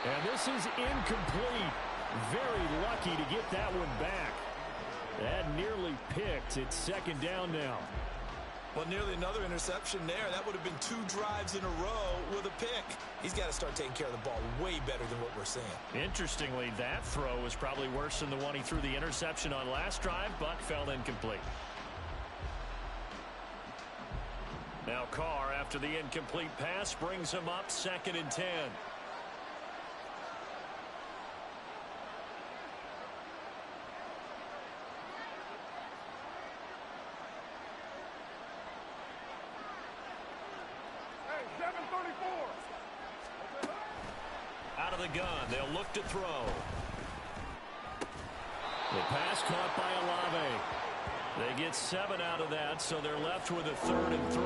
And this is incomplete. Very lucky to get that one back. That nearly picked. It's second down now. Well, nearly another interception there. That would have been 2 drives in a row with a pick. He's got to start taking care of the ball way better than what we're seeing. Interestingly, that throw was probably worse than the one he threw the interception on last drive, but fell incomplete. Now Carr, after the incomplete pass, brings him up 2nd and 10. Out of the gun, they'll look to throw. The pass caught by Olave. They get 7 out of that, so they're left with a 3rd and 3.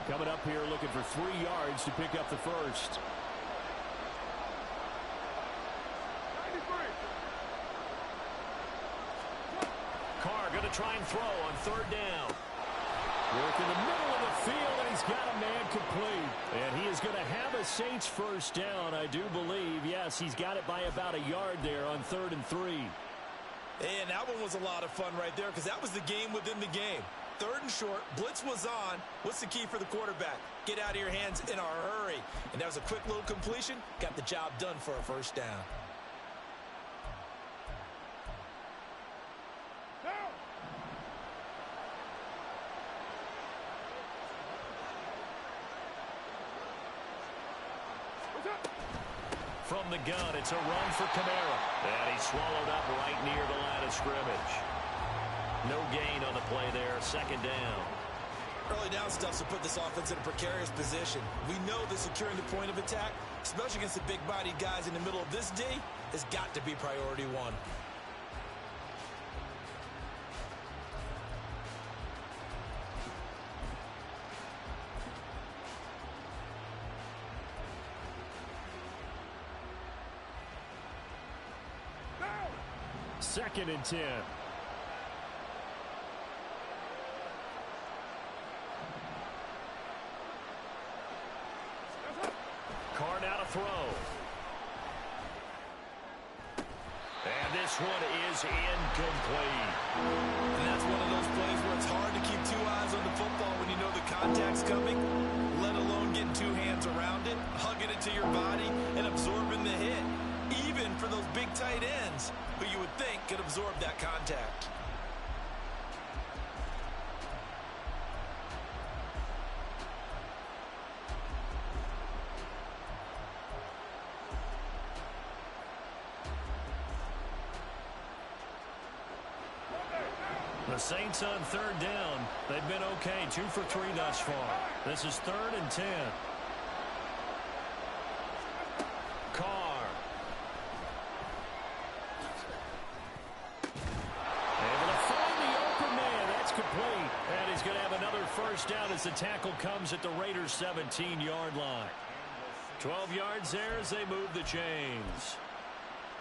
Coming up here looking for 3 yards to pick up the first. Carr going to try and throw on 3rd down. Work in the middle of the field, and he's got a man complete. And he is going to have a Saints first down, I do believe. Yes, he's got it by about a yard there on 3rd and 3. And that one was a lot of fun right there because that was the game within the game. 3rd and short, blitz was on. What's the key for the quarterback? Get out of your hands in a hurry. And that was a quick little completion. Got the job done for a first down. From the gun, it's a run for Kamara. And he's swallowed up right near the line of scrimmage. No gain on the play there, 2nd down. Early down stuff will put this offense in a precarious position. We know that securing the point of attack, especially against the big-bodied guys in the middle of this D, has got to be priority 1. Second and 10. Carr now to throw. And this one is incomplete. And that's one of those plays where it's hard to keep 2 eyes on the football when you know the contact's coming, let alone getting 2 hands around it, hugging it to your body, and absorbing the hit. Even for those big tight ends who you would think could absorb that contact. The Saints on 3rd down. They've been okay, 2 for 3 thus far. This is 3rd and 10. Carr. Able to find the open man. That's complete. And he's going to have another first down as the tackle comes at the Raiders' 17-yard line. 12 yards there as they move the chains.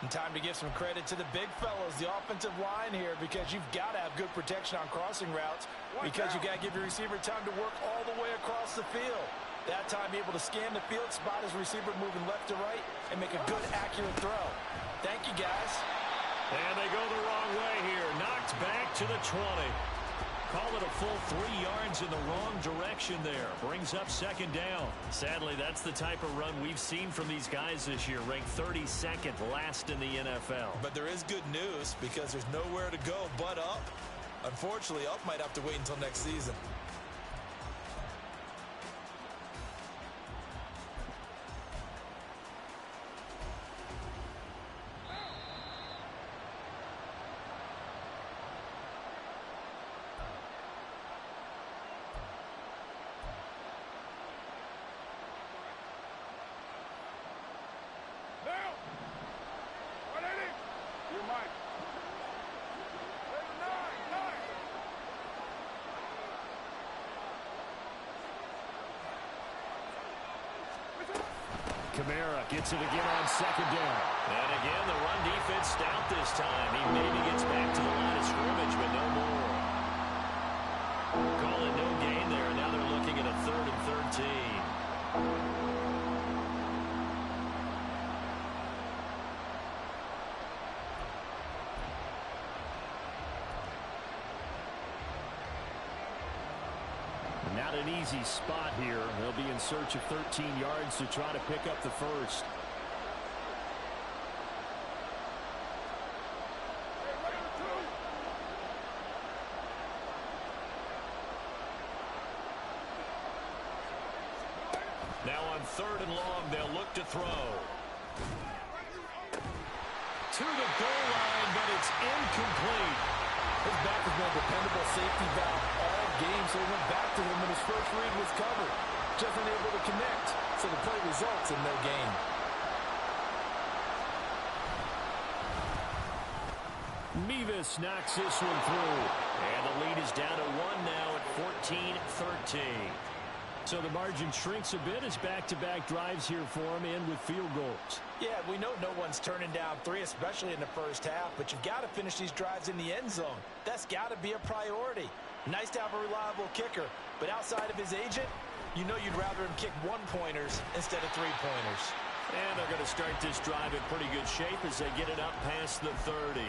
And time to give some credit to the big fellows, the offensive line here, because you've got to have good protection on crossing routes because you got to give your receiver time to work all the way across the field. That time, be able to scan the field, spot his receiver moving left to right, and make a good, accurate throw. Thank you, guys. And they go the wrong way here. Knocked back to the 20. Call it a full 3 yards in the wrong direction there. Brings up 2nd down. Sadly, that's the type of run we've seen from these guys this year. Ranked 32nd last in the NFL. But there is good news because there's nowhere to go but up. Unfortunately, up might have to wait until next season. Kamara gets it again on second down. And again, the run defense stout this time. He maybe gets back to the line of scrimmage, but no more. Call it no gain there, and now they're looking at a 3rd and 13. Not an easy spot here. They'll be in search of 13 yards to try to pick up the first. Now on 3rd and long, they'll look to throw. To the goal line, but it's incomplete. His back has been a dependable safety valve all game, so he went back to him when his first read was covered. Just unable to connect, so the play results in no gain. Mevis knocks this one through. And the lead is down to 1 now at 14-13. So the margin shrinks a bit as back-to-back drives here for him and with field goals. Yeah, we know no one's turning down 3, especially in the first half, but you've got to finish these drives in the end zone. That's got to be a priority. Nice to have a reliable kicker, but outside of his agent, you know you'd rather him kick 1-pointers instead of 3-pointers. And they're going to start this drive in pretty good shape as they get it up past the 30.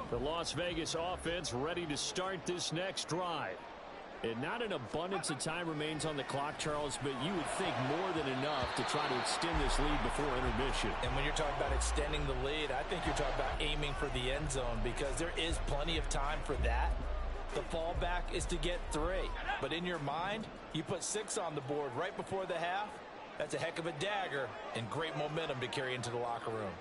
The Las Vegas offense ready to start this next drive. And not an abundance of time remains on the clock, Charles, but you would think more than enough to try to extend this lead before intermission. And when you're talking about extending the lead, I think you're talking about aiming for the end zone because there is plenty of time for that. The fallback is to get 3. But in your mind, you put 6 on the board right before the half. That's a heck of a dagger and great momentum to carry into the locker room.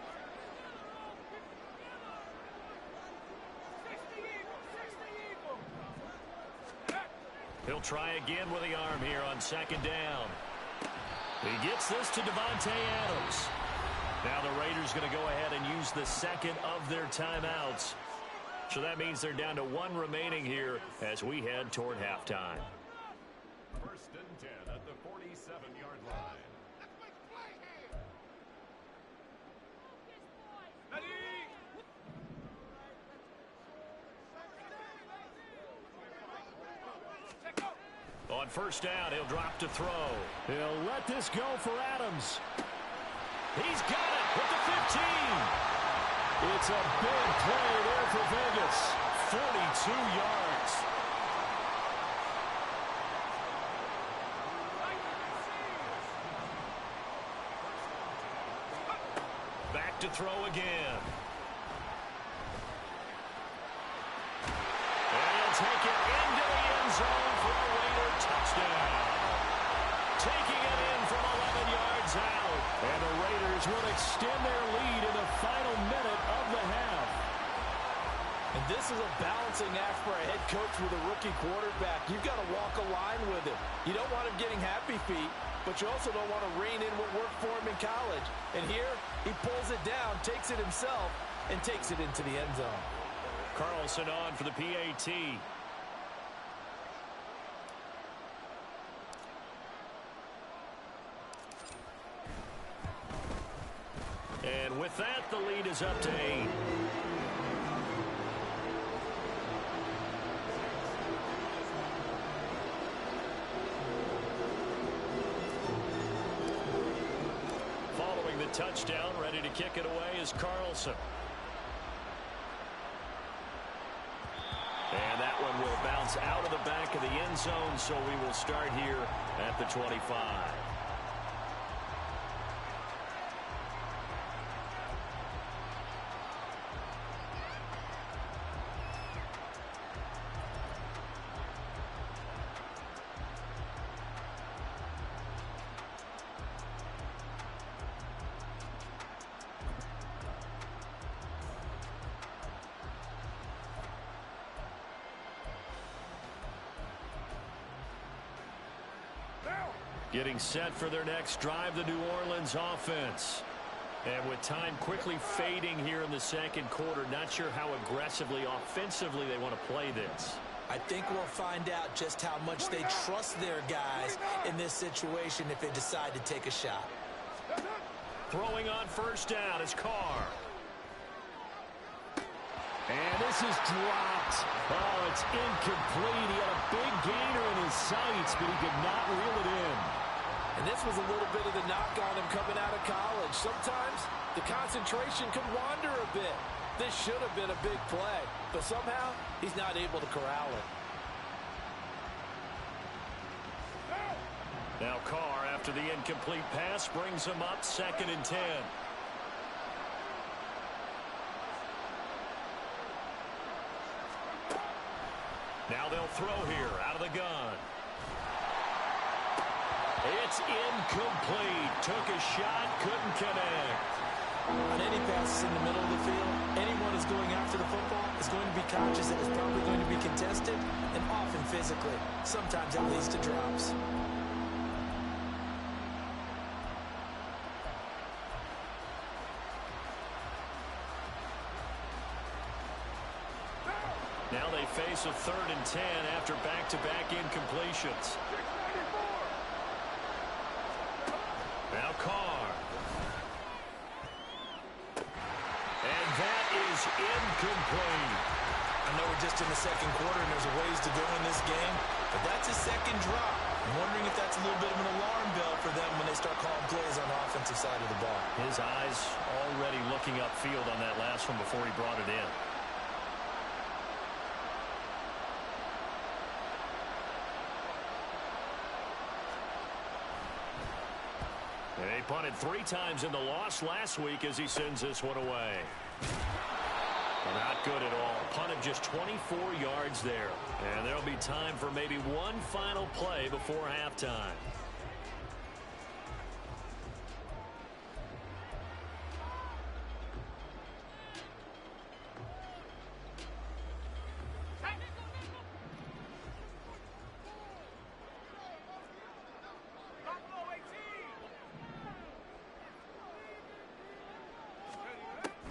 He'll try again with the arm here on 2nd down. He gets this to Davante Adams. Now the Raiders going to go ahead and use the 2nd of their timeouts. So that means they're down to 1 remaining here as we head toward halftime. 1st and 10 at the 47-yard line. On 1st down, he'll drop to throw. He'll let this go for Adams. He's got it with the 15. It's a big play there for Vegas. 42 yards. Back to throw again. And he'll take it into the end zone for a Raider touchdown. Taking it in from 11 yards out. And the Raiders will extend their lead in the final minute of the half. And this is a balancing act for a head coach with a rookie quarterback. You've got to walk a line with him. You don't want him getting happy feet, but you also don't want to rein in what worked for him in college. And here, he pulls it down, takes it himself, and takes it into the end zone. Carlson on for the PAT. And with that, the lead is up to 8. Following the touchdown, ready to kick it away is Carlson. And that one will bounce out of the back of the end zone, so we will start here at the 25. Getting set for their next drive, the New Orleans offense. And with time quickly fading here in the second quarter, not sure how aggressively, offensively they want to play this. I think we'll find out just how much they trust their guys in this situation if they decide to take a shot. Throwing on first down is Carr. And this is dropped. Oh, it's incomplete. He had a big gainer in his sights, but he could not reel it in. And this was a little bit of the knock on him coming out of college. Sometimes the concentration can wander a bit. This should have been a big play, but somehow he's not able to corral it. Now Carr, after the incomplete pass, brings him up 2nd and 10. Now they'll throw here out of the gun. It's incomplete. Took a shot, couldn't connect. On any passes in the middle of the field, anyone who's going after the football is going to be conscious that it's probably going to be contested, and often physically. Sometimes that leads to drops. Now they face a 3rd and 10 after back-to-back incompletions. Now Carr. And that is incomplete. I know we're just in the second quarter and there's a ways to go in this game, but that's a second drop. I'm wondering if that's a little bit of an alarm bell for them when they start calling plays on the offensive side of the ball. His eyes already looking upfield on that last one before he brought it in. They punted 3 times in the loss last week as he sends this one away. Not good at all. Punted just 24 yards there. And there'll be time for maybe one final play before halftime.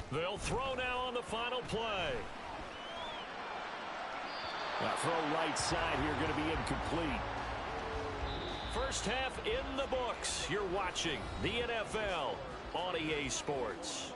They'll throw now on the final play. That throw right side here going to be incomplete. First half in the books. You're watching the NFL on EA Sports.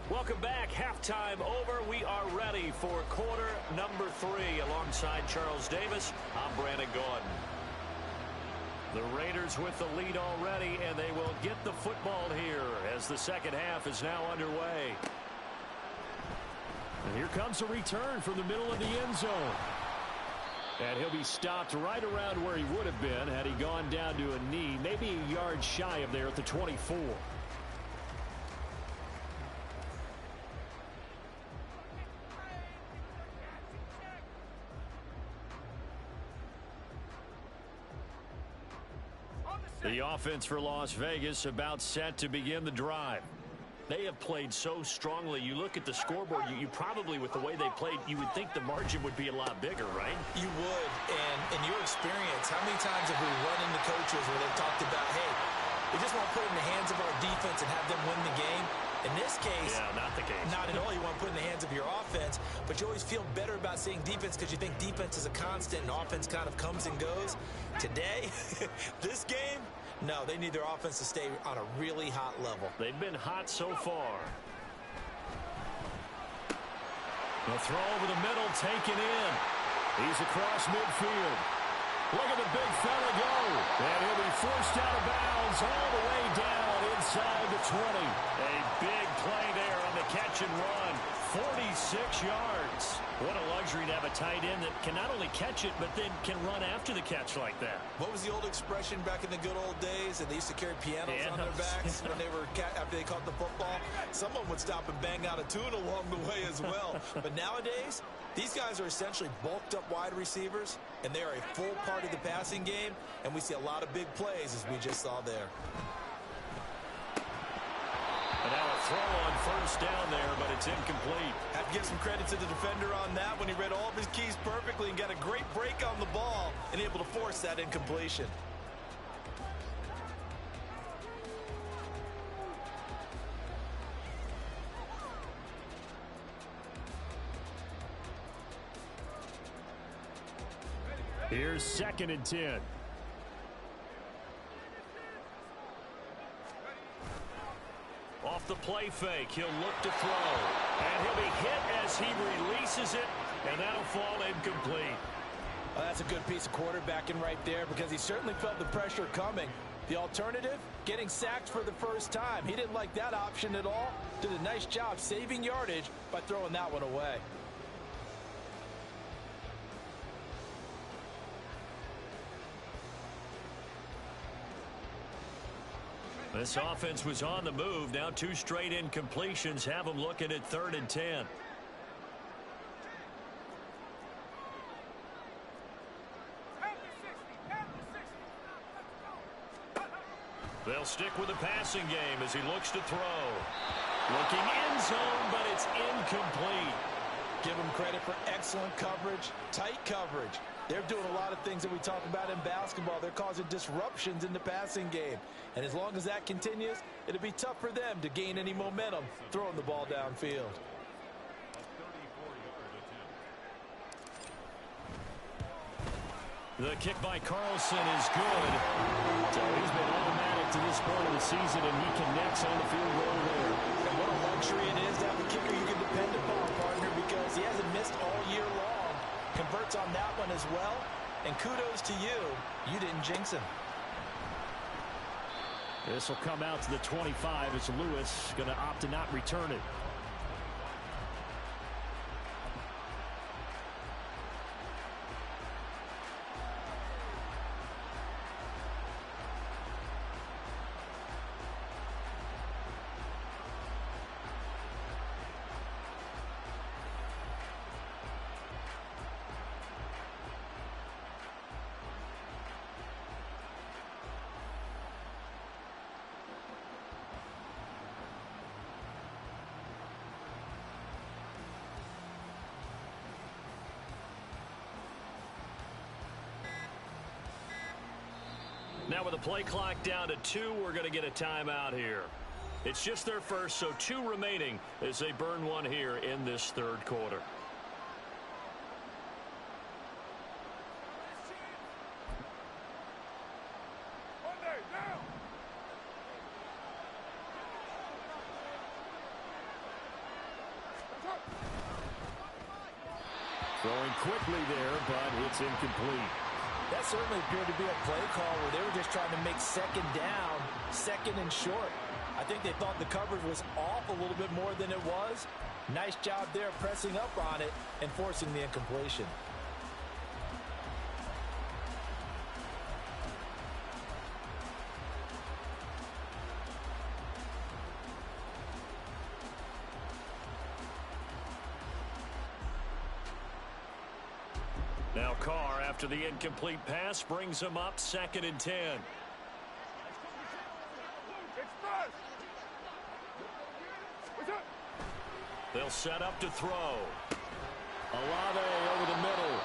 Welcome back. Halftime over. We are ready for quarter number 3. Alongside Charles Davis, I'm Brandon Gordon. The Raiders with the lead already, and they will get the football here as the second half is now underway. And here comes a return from the middle of the end zone. And he'll be stopped right around where he would have been had he gone down to a knee, maybe a yard shy of there at the 24. The offense for Las Vegas about set to begin the drive. They have played so strongly. You look at the scoreboard, you probably, with the way they played, you would think the margin would be a lot bigger, right? You would. And in your experience, how many times have we run into coaches where they've talked about, hey, we just want to put it in the hands of our defense and have them win the game? In this case, yeah, not the case. Not at all. You want to put it in the hands of your offense, but you always feel better about seeing defense because you think defense is a constant and offense kind of comes and goes. Today, this game, no, they need their offense to stay on a really hot level. They've been hot so far. The throw over the middle, taken in. He's across midfield. Look at the big fella go. And he'll be forced out of bounds all the way down inside the 20. A big play there on the catch and run. 46 yards. What a luxury luxury to have a tight end that can not only catch it, but then can run after the catch like that. What was the old expression back in the good old days? And they used to carry pianos on their backs when they were after they caught the football. Someone would stop and bang out a tune along the way as well. But nowadays, these guys are essentially bulked up wide receivers, and they are a full part of the passing game, and we see a lot of big plays as we just saw there. And now a throw on first down there, but it's incomplete. Have to give some credit to the defender on that when he read all of his keys perfectly and got a great break on the ball and able to force that incompletion. Here's 2nd and 10. Off the play fake, he'll look to throw. And he'll be hit as he releases it, and that'll fall incomplete. Well, that's a good piece of quarterbacking right there because he certainly felt the pressure coming. The alternative, getting sacked for the first time. He didn't like that option at all. Did a nice job saving yardage by throwing that one away. This offense was on the move. Now 2 straight incompletions have them looking at 3rd and 10. They'll stick with the passing game as he looks to throw. Looking end zone, but it's incomplete. Give him credit for excellent coverage, tight coverage. They're doing a lot of things that we talk about in basketball. They're causing disruptions in the passing game. And as long as that continues, it'll be tough for them to gain any momentum throwing the ball downfield. The kick by Carlson is good. So he's been automatic to this point of the season, and he connects on the field goal there. And what a luxury it is to have a kicker you can depend upon, partner, because he hasn't missed all year long. Converts on that one as well. And kudos to you. You didn't jinx him. This will come out to the 25 as Lewis going to opt to not return it. Now with the play clock down to 2, we're going to get a timeout here. It's just their first, so 2 remaining as they burn one here in this 3rd quarter. Throwing quickly there, but it's incomplete. That certainly appeared to be a play call where they were just trying to make 2nd down, 2nd and short. I think they thought the coverage was off a little bit more than it was. Nice job there pressing up on it and forcing the incompletion. Now Carr, after the incomplete pass, brings him up 2nd and 10. They'll set up to throw. Olave over the middle.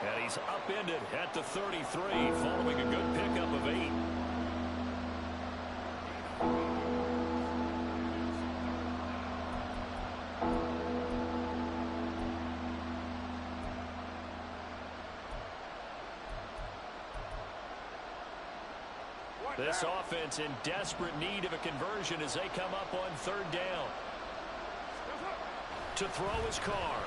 And he's upended at the 33, following a good pickup of 8. This offense in desperate need of a conversion as they come up on 3rd down. To throw is Carr.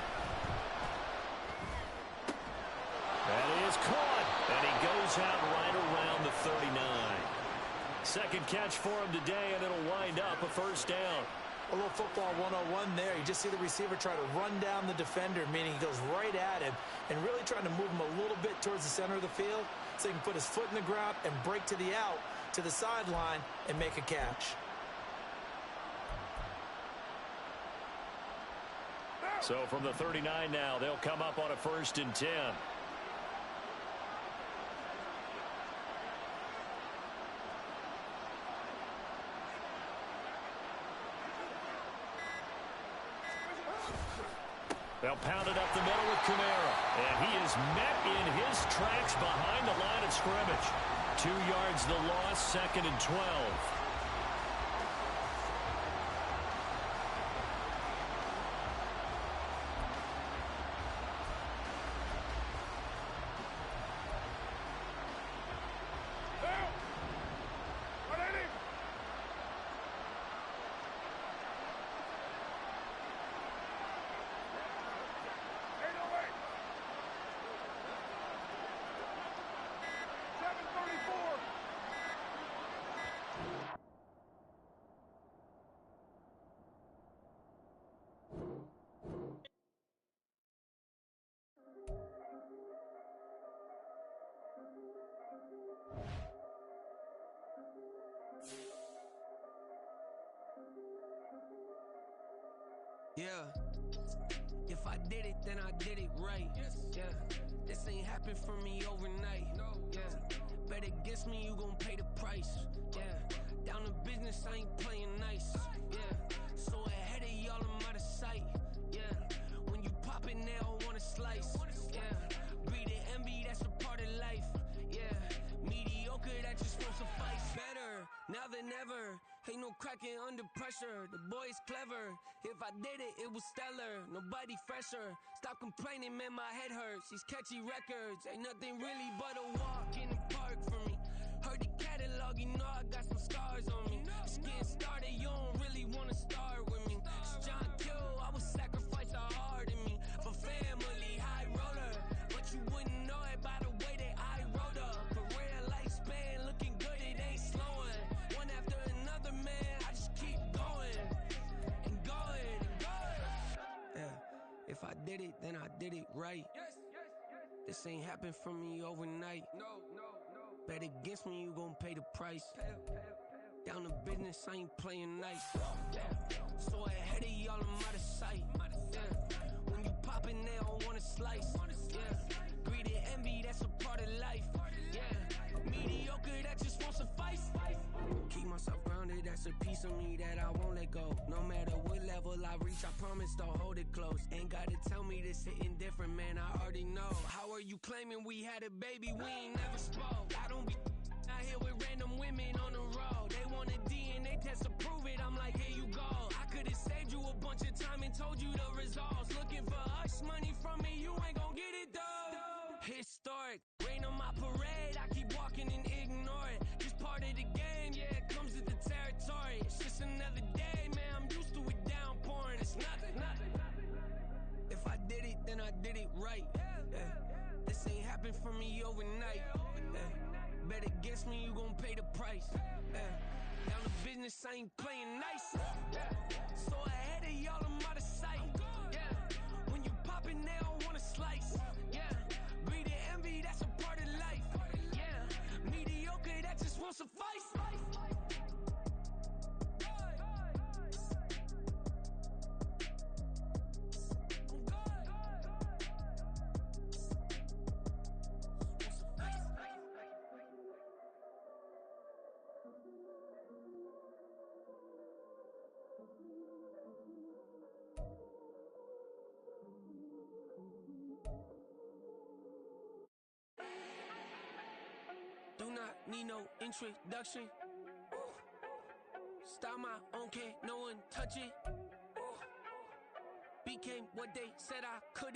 That is caught. And he goes out right around the 39. 2nd catch for him today, and it'll wind up a 1st down. A little football 101 there. You just see the receiver try to run down the defender, meaning he goes right at him and really trying to move him a little bit towards the center of the field so he can put his foot in the ground and break to the out, to the sideline, and make a catch. So from the 39 now, they'll come up on a 1st and 10. They'll pound it up the middle with Kamara. And he is met in his tracks behind the line of scrimmage. 2 yards the loss, 2nd and 12. Yeah, if I did it, then I did it right. Yeah, this ain't happened for me overnight. Yeah, bet against me, you gon' pay the price. Yeah, down to business, I ain't playing nice. Yeah, so ahead of y'all, I'm out of sight. Yeah, when you pop it, they don't wanna slice. Yeah, greed and envy, that's a part of life. Yeah, mediocre, that just won't suffice. Better now than ever. Ain't no cracking under pressure. The boy's clever. If I did it, it was stellar. Nobody fresher. Stop complaining, man, my head hurts. These catchy records ain't nothing really but a walk in the park for me. Heard the catalog, you know I got some scars on me. It's getting started, you don't really wanna start with me. It's John Kill, I would sacrifice a heart in me for family, high roller. But you wouldn't know it by the way that I wrote up. Career lifespan looking good, it ain't slowing. One after another, man, I just keep going and going and going. Yeah, if I did it, then I did it right. This ain't happened for me overnight. Bet against me, you gon' pay the price. Down to business, I ain't playing nice. So ahead of y'all, I'm out of sight. Yeah, when you poppin', they don't wanna slice. Yeah, greed and envy, that's a part of life. Yeah, mediocre, that just won't suffice. Keep myself grounded, that's a piece of me that I won't let go. No matter what level I reach, I promise to hold it close. Ain't gotta tell me this hitting different, man, I already know. How are you claiming we had a baby, we ain't never spoke? I don't be out here with random women on the road. They want a DNA test to prove it, I'm like, here you go. I could've saved you a bunch of time and told you the results. Looking for hush money from me, you ain't gon' get it though. Historic, rain on my parade, I keep walking and ignore it. Just part of the game, yeah, it comes with the territory. It's just another day, man, I'm used to it downpouring. It's nothing. If I did it, then I did it right. Yeah. This ain't happened for me overnight. Yeah. Bet against me, you gon' pay the price. Yeah. Down to business, I ain't playing nice. Yeah. So ahead of y'all, I'm out of sight. Yeah. When you poppin', they don't wanna slice. Yeah. Greed and envy, that's a part of life. Yeah. Mediocre, that just won't suffice. Do not need no introduction. Start my own, can't no one touch it. Became what they said I couldn't.